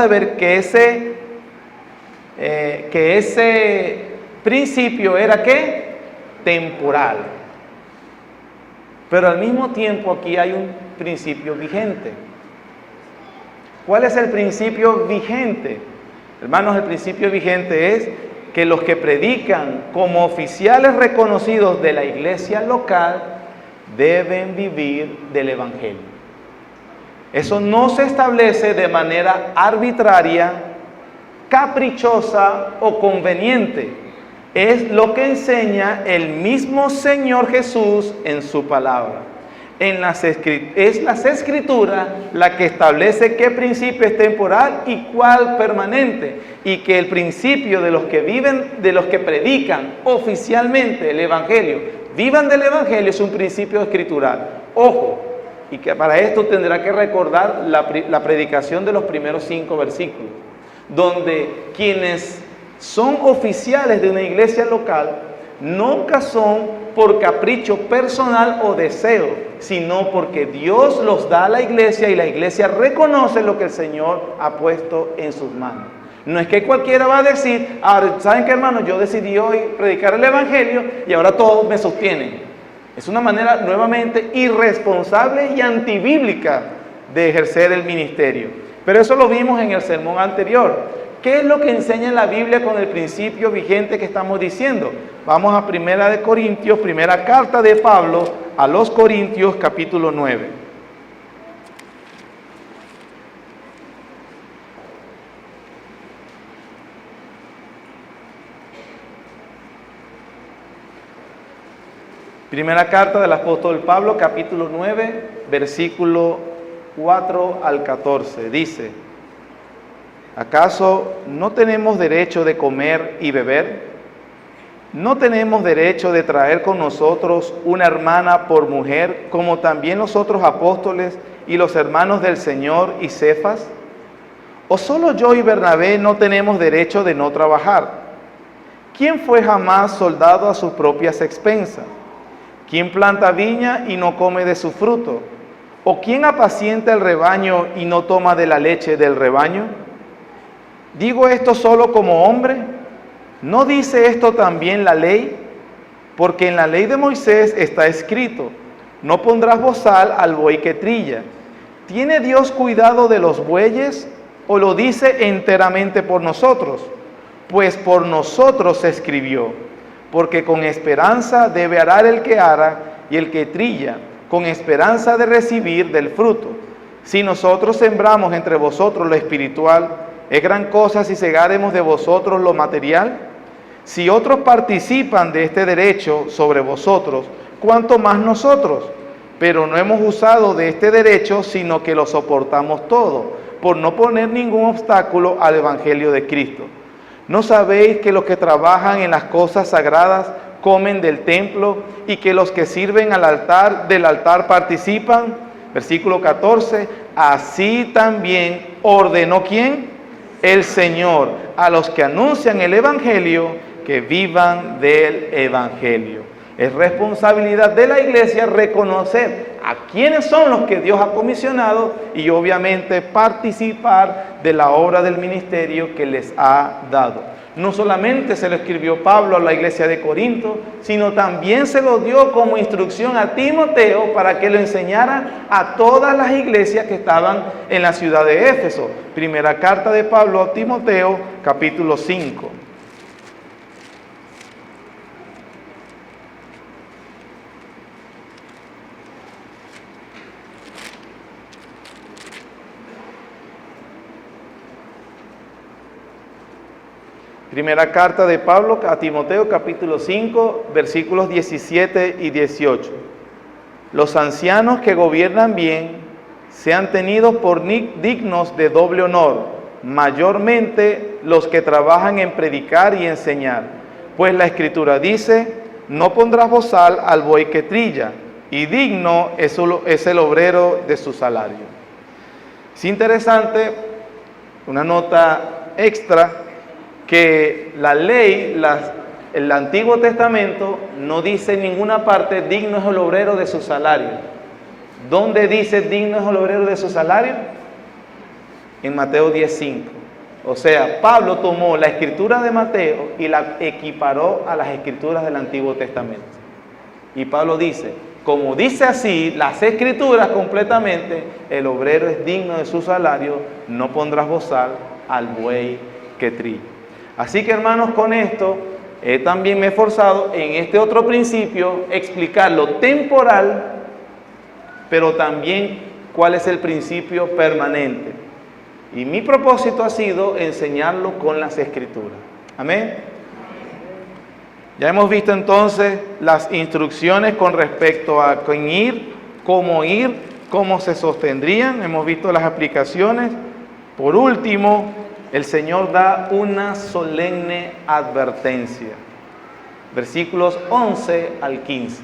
ver que ese principio era ¿qué? Temporal. Pero al mismo tiempo aquí hay un principio vigente. ¿Cuál es el principio vigente? Hermanos, el principio vigente es que los que predican como oficiales reconocidos de la iglesia local deben vivir del evangelio. Eso no se establece de manera arbitraria, caprichosa o conveniente. Es lo que enseña el mismo Señor Jesús en su palabra. Es las Escrituras la que establece qué principio es temporal y cuál permanente. Y que el principio de los que predican oficialmente el Evangelio, vivan del Evangelio, es un principio escritural. Ojo, y que para esto tendrá que recordar la predicación de los primeros 5 versículos, donde quienes son oficiales de una iglesia local nunca son por capricho personal o deseo, sino porque Dios los da a la iglesia y la iglesia reconoce lo que el Señor ha puesto en sus manos. No es que cualquiera va a decir, ahora, ¿saben qué, hermano? Yo decidí hoy predicar el Evangelio y ahora todos me sostienen. Es una manera nuevamente irresponsable y antibíblica de ejercer el ministerio. Pero eso lo vimos en el sermón anterior. ¿Qué es lo que enseña la Biblia con el principio vigente que estamos diciendo? Vamos a primera carta de Pablo a los Corintios, capítulo 9. Primera carta del apóstol Pablo, capítulo 9, versículo 4 al 14. Dice: ¿acaso no tenemos derecho de comer y beber? ¿No tenemos derecho de traer con nosotros una hermana por mujer, como también los otros apóstoles y los hermanos del Señor y Cefas? ¿O solo yo y Bernabé no tenemos derecho de no trabajar? ¿Quién fue jamás soldado a sus propias expensas? ¿Quién planta viña y no come de su fruto? ¿O quién apacienta el rebaño y no toma de la leche del rebaño? ¿Digo esto solo como hombre? ¿No dice esto también la ley? Porque en la ley de Moisés está escrito: no pondrás bozal al buey que trilla. ¿Tiene Dios cuidado de los bueyes o lo dice enteramente por nosotros? Pues por nosotros se escribió, porque con esperanza debe arar el que ara y el que trilla, con esperanza de recibir del fruto. Si nosotros sembramos entre vosotros lo espiritual, ¿es gran cosa si segáremos de vosotros lo material? Si otros participan de este derecho sobre vosotros, ¿cuánto más nosotros? Pero no hemos usado de este derecho, sino que lo soportamos todo, por no poner ningún obstáculo al Evangelio de Cristo. ¿No sabéis que los que trabajan en las cosas sagradas comen del templo y que los que sirven del altar participan? Versículo 14, así también ordenó ¿quién? El Señor a los que anuncian el Evangelio que vivan del Evangelio. Es responsabilidad de la iglesia reconocer a quiénes son los que Dios ha comisionado y obviamente participar de la obra del ministerio que les ha dado. No solamente se lo escribió Pablo a la iglesia de Corinto, sino también se lo dio como instrucción a Timoteo para que lo enseñara a todas las iglesias que estaban en la ciudad de Éfeso. Primera carta de Pablo a Timoteo, capítulo 5. Primera carta de Pablo a Timoteo, capítulo 5, versículos 17 y 18. Los ancianos que gobiernan bien sean tenidos por dignos de doble honor, mayormente los que trabajan en predicar y enseñar. Pues la Escritura dice, no pondrás bozal al buey que trilla, y digno es el obrero de su salario. Es interesante, una nota extra, que la ley, el Antiguo Testamento no dice en ninguna parte digno es el obrero de su salario. ¿Dónde dice digno es el obrero de su salario? En Mateo 10:5. O sea, Pablo tomó la escritura de Mateo y la equiparó a las escrituras del Antiguo Testamento. Y Pablo dice, como dice así las escrituras completamente, el obrero es digno de su salario, no pondrás bozal al buey que trilla. Así que, hermanos, con esto también me he esforzado en este otro principio, explicar lo temporal, pero también cuál es el principio permanente. Y mi propósito ha sido enseñarlo con las Escrituras. Amén. Ya hemos visto entonces las instrucciones con respecto a quién ir, cómo se sostendrían. Hemos visto las aplicaciones. Por último, el Señor da una solemne advertencia. Versículos 11 al 15.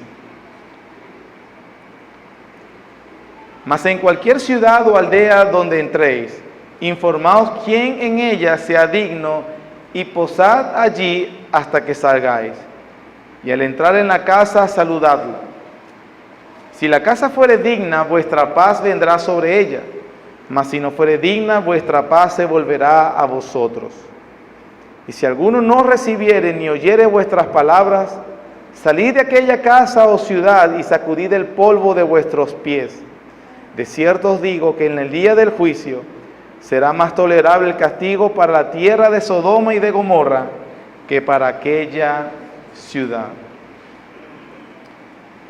Mas en cualquier ciudad o aldea donde entréis, informaos quién en ella sea digno y posad allí hasta que salgáis. Y al entrar en la casa, saludadla. Si la casa fuere digna, vuestra paz vendrá sobre ella. Mas si no fuere digna, vuestra paz se volverá a vosotros. Y si alguno no recibiere ni oyere vuestras palabras, salid de aquella casa o ciudad y sacudid el polvo de vuestros pies. De cierto os digo que en el día del juicio será más tolerable el castigo para la tierra de Sodoma y de Gomorra que para aquella ciudad.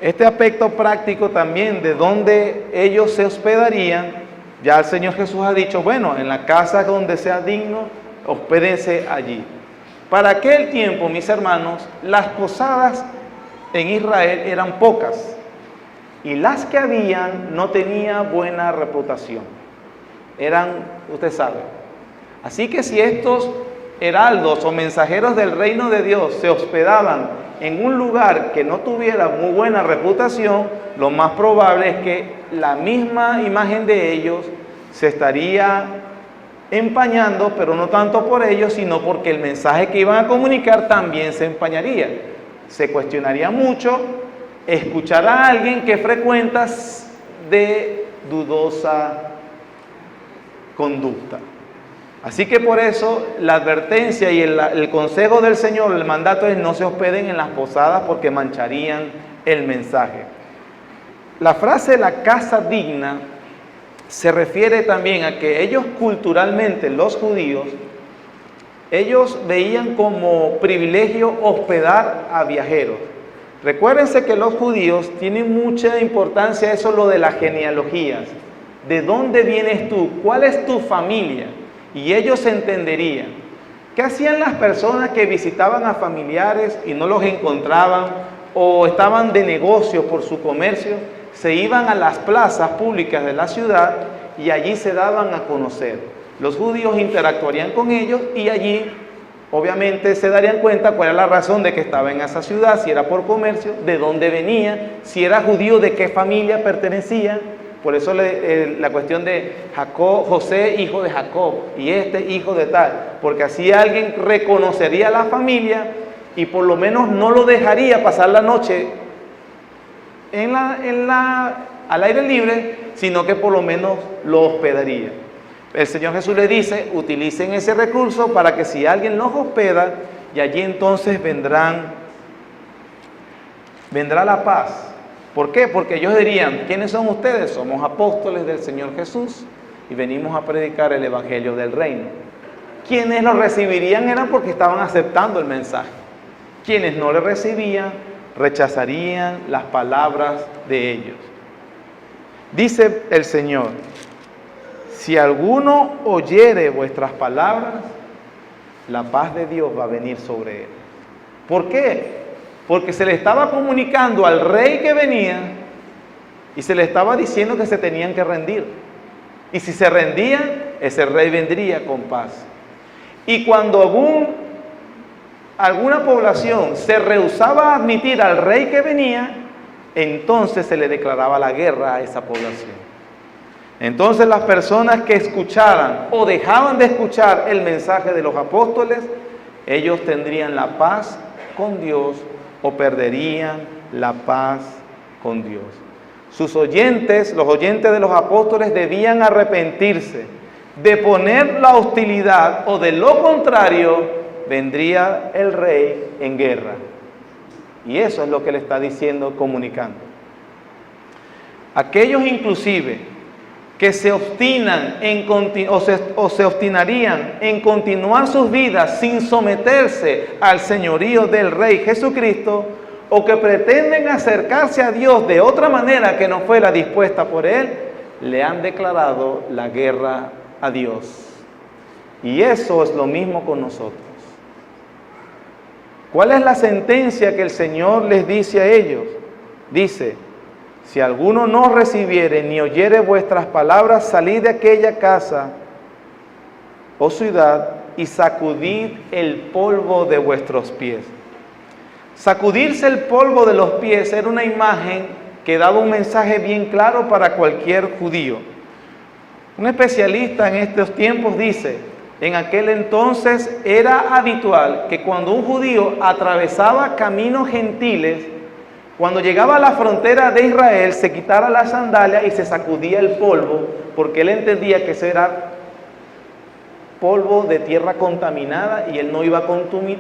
Este aspecto práctico también de donde ellos se hospedarían, ya el Señor Jesús ha dicho, bueno, en la casa donde sea digno, hospédense allí. Para aquel tiempo, mis hermanos, las posadas en Israel eran pocas y las que habían no tenían buena reputación. Eran, usted sabe. Así que si estos heraldos o mensajeros del reino de Dios se hospedaban en un lugar que no tuviera muy buena reputación, lo más probable es que la misma imagen de ellos se estaría empañando, pero no tanto por ellos, sino porque el mensaje que iban a comunicar también se empañaría. Se cuestionaría mucho escuchar a alguien que frecuentas de dudosa conducta. Así que por eso la advertencia y el consejo del Señor, el mandato es no se hospeden en las posadas porque mancharían el mensaje. La frase la casa digna se refiere también a que ellos culturalmente, los judíos, ellos veían como privilegio hospedar a viajeros. Recuérdense que los judíos tienen mucha importancia eso lo de las genealogías. ¿De dónde vienes tú? ¿Cuál es tu familia? Y ellos entenderían. ¿Qué hacían las personas que visitaban a familiares y no los encontraban o estaban de negocio por su comercio? Se iban a las plazas públicas de la ciudad y allí se daban a conocer. Los judíos interactuarían con ellos y allí obviamente se darían cuenta cuál era la razón de que estaba en esa ciudad, si era por comercio, de dónde venía, si era judío, de qué familia pertenecía. Por eso la cuestión de Jacob, José, hijo de Jacob, y este hijo de tal, porque así alguien reconocería a la familia y por lo menos no lo dejaría pasar la noche al aire libre, sino que por lo menos lo hospedaría. El Señor Jesús le dice, utilicen ese recurso para que si alguien los hospeda, y allí entonces vendrá la paz. ¿Por qué? Porque ellos dirían, ¿quiénes son ustedes? Somos apóstoles del Señor Jesús y venimos a predicar el Evangelio del Reino. Quienes lo recibirían eran porque estaban aceptando el mensaje. Quienes no le recibían, rechazarían las palabras de ellos. Dice el Señor, si alguno oyere vuestras palabras la paz de Dios va a venir sobre él. ¿Por qué? Porque se le estaba comunicando al rey que venía y se le estaba diciendo que se tenían que rendir. Y si se rendían, ese rey vendría con paz. Y cuando alguna población se rehusaba a admitir al rey que venía, entonces se le declaraba la guerra a esa población. Entonces las personas que escucharan o dejaban de escuchar el mensaje de los apóstoles, ellos tendrían la paz con Dios o perderían la paz con Dios. Sus oyentes, los oyentes de los apóstoles, debían arrepentirse, deponer la hostilidad, o de lo contrario, vendría el rey en guerra. Y eso es lo que le está diciendo, comunicando. Aquellos inclusive que se obstinan o se obstinarían en continuar sus vidas sin someterse al señorío del Rey Jesucristo, o que pretenden acercarse a Dios de otra manera que no fuera dispuesta por Él, le han declarado la guerra a Dios. Y eso es lo mismo con nosotros. ¿Cuál es la sentencia que el Señor les dice a ellos? Dice: si alguno no recibiere ni oyere vuestras palabras, salid de aquella casa o ciudad y sacudid el polvo de vuestros pies. Sacudirse el polvo de los pies era una imagen que daba un mensaje bien claro para cualquier judío. Un especialista en estos tiempos dice: en aquel entonces era habitual que cuando un judío atravesaba caminos gentiles, cuando llegaba a la frontera de Israel, se quitara la sandalia y se sacudía el polvo, porque él entendía que ese era polvo de tierra contaminada y él no iba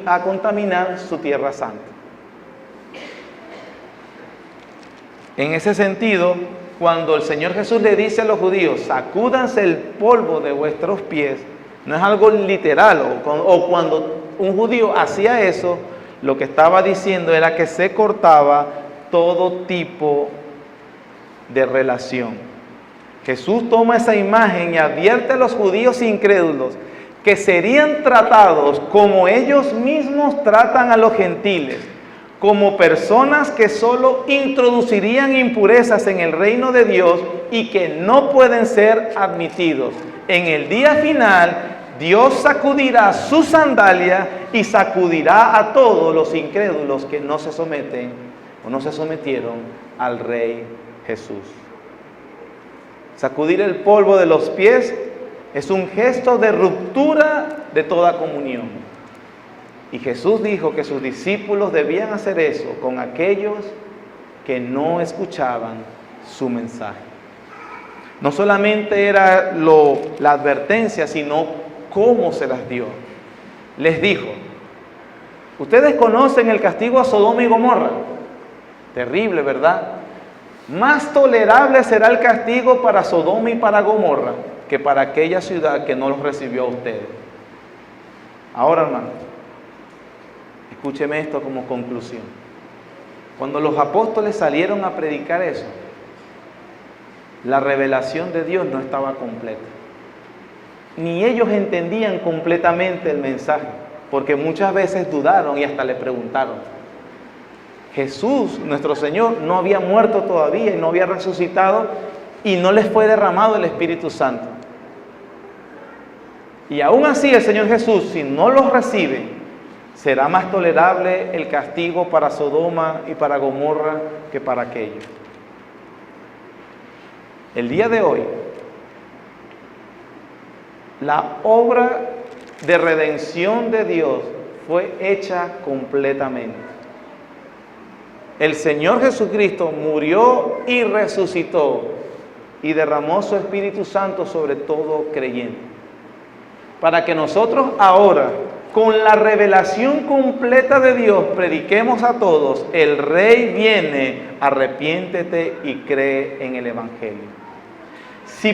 a contaminar su tierra santa. En ese sentido, cuando el Señor Jesús le dice a los judíos: sacúdanse el polvo de vuestros pies, no es algo literal, o cuando un judío hacía eso, lo que estaba diciendo era que se cortaba todo tipo de relación. Jesús toma esa imagen y advierte a los judíos incrédulos que serían tratados como ellos mismos tratan a los gentiles, como personas que solo introducirían impurezas en el reino de Dios y que no pueden ser admitidos. En el día final, Dios sacudirá su sandalia y sacudirá a todos los incrédulos que no se someten o no se sometieron al Rey Jesús. Sacudir el polvo de los pies es un gesto de ruptura de toda comunión. Y Jesús dijo que sus discípulos debían hacer eso con aquellos que no escuchaban su mensaje. No solamente era la advertencia, sino cómo se las dio. Les dijo: ustedes conocen el castigo a Sodoma y Gomorra. Terrible, ¿verdad? Más tolerable será el castigo para Sodoma y para Gomorra que para aquella ciudad que no los recibió a ustedes. Ahora, hermano, escúcheme esto como conclusión. Cuando los apóstoles salieron a predicar eso, la revelación de Dios no estaba completa. Ni ellos entendían completamente el mensaje, porque muchas veces dudaron y hasta le preguntaron. Jesús, nuestro Señor, no había muerto todavía y no había resucitado y no les fue derramado el Espíritu Santo. Y aún así el Señor Jesús, si no los recibe, será más tolerable el castigo para Sodoma y para Gomorra que para aquellos. El día de hoy, la obra de redención de Dios fue hecha completamente. El Señor Jesucristo murió y resucitó y derramó su Espíritu Santo sobre todo creyente, para que nosotros ahora, con la revelación completa de Dios, prediquemos a todos: el Rey viene, arrepiéntete y cree en el Evangelio. Si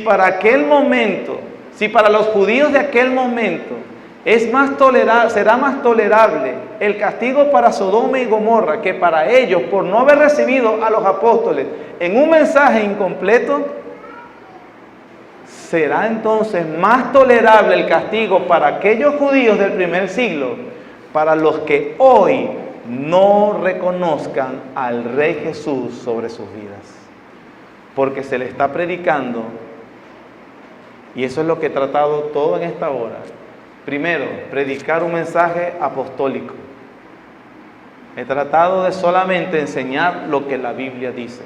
para los judíos de aquel momento será más tolerable el castigo para Sodoma y Gomorra que para ellos por no haber recibido a los apóstoles en un mensaje incompleto, ¿será entonces más tolerable el castigo para aquellos judíos del primer siglo, para los que hoy no reconozcan al Rey Jesús sobre sus vidas? Porque se le está predicando, y eso es lo que he tratado todo en esta hora. Primero, predicar un mensaje apostólico. He tratado de solamente enseñar lo que la Biblia dice.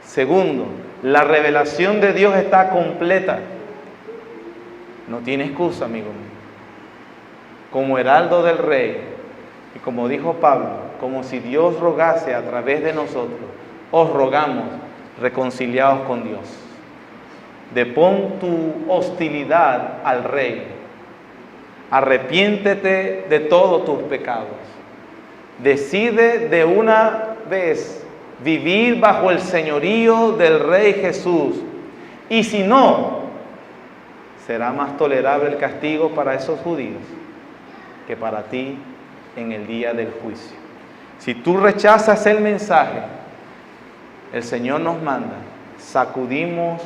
Segundo, la revelación de Dios está completa. No tiene excusa, amigo mío. Como heraldo del Rey, y como dijo Pablo, como si Dios rogase a través de nosotros, os rogamos, reconciliados con Dios. Depón tu hostilidad al Rey. Arrepiéntete de todos tus pecados. Decide de una vez vivir bajo el señorío del Rey Jesús. Y si no, será más tolerable el castigo para esos judíos que para ti en el día del juicio. Si tú rechazas el mensaje, el Señor nos manda, sacudimos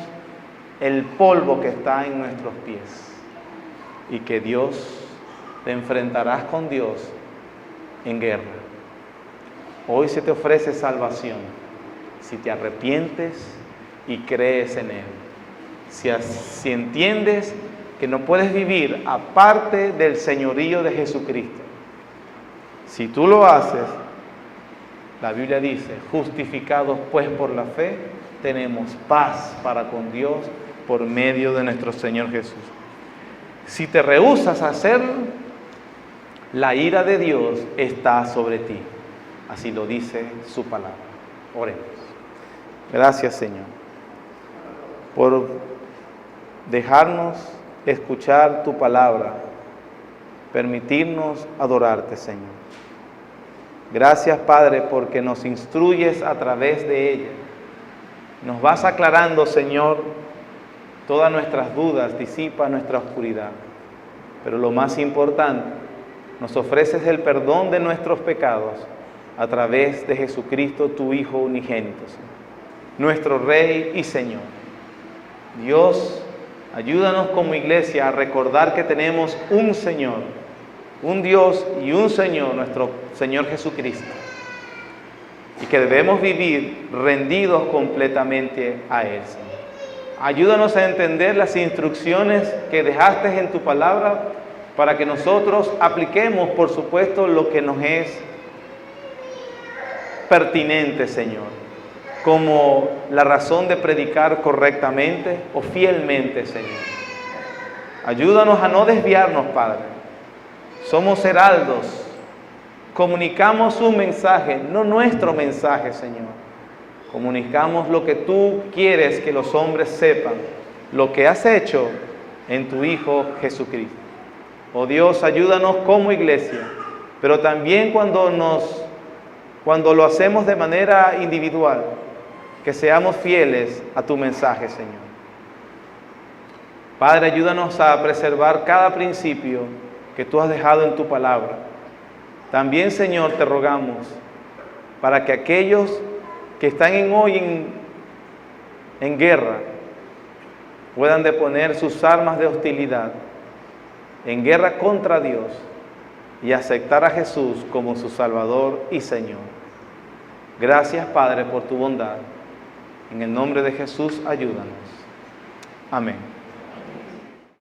el polvo que está en nuestros pies y que Dios, te enfrentarás con Dios en guerra. Hoy se te ofrece salvación si te arrepientes y crees en Él. Si entiendes que no puedes vivir aparte del señorío de Jesucristo. Si tú lo haces, la Biblia dice, justificados pues por la fe, tenemos paz para con Dios por medio de nuestro Señor Jesús. Si te rehusas a hacerlo, la ira de Dios está sobre ti. Así lo dice su palabra. Oremos. Gracias, Señor, por dejarnos escuchar tu palabra, permitirnos adorarte, Señor. Gracias, Padre, porque nos instruyes a través de ella. Nos vas aclarando, Señor, todas nuestras dudas, disipa nuestra oscuridad. Pero lo más importante, nos ofreces el perdón de nuestros pecados a través de Jesucristo, tu Hijo unigénito, Señor, nuestro Rey y Señor. Dios, ayúdanos como iglesia a recordar que tenemos un Señor, un Dios y un Señor, nuestro Señor Jesucristo, y que debemos vivir rendidos completamente a Él, Señor. Ayúdanos a entender las instrucciones que dejaste en tu palabra para que nosotros apliquemos, por supuesto, lo que nos es pertinente, Señor, como la razón de predicar correctamente o fielmente, Señor. Ayúdanos a no desviarnos, Padre. Somos heraldos, comunicamos un mensaje, no nuestro mensaje, Señor. Comunicamos lo que tú quieres que los hombres sepan, lo que has hecho en tu Hijo Jesucristo. Oh Dios, ayúdanos como iglesia, pero también cuando lo hacemos de manera individual, que seamos fieles a tu mensaje, Señor. Padre, ayúdanos a preservar cada principio que tú has dejado en tu palabra. También, Señor, te rogamos para que aquellos que están hoy en guerra puedan deponer sus armas de hostilidad en guerra contra Dios y aceptar a Jesús como su Salvador y Señor. Gracias, Padre, por tu bondad. En el nombre de Jesús, ayúdanos. Amén.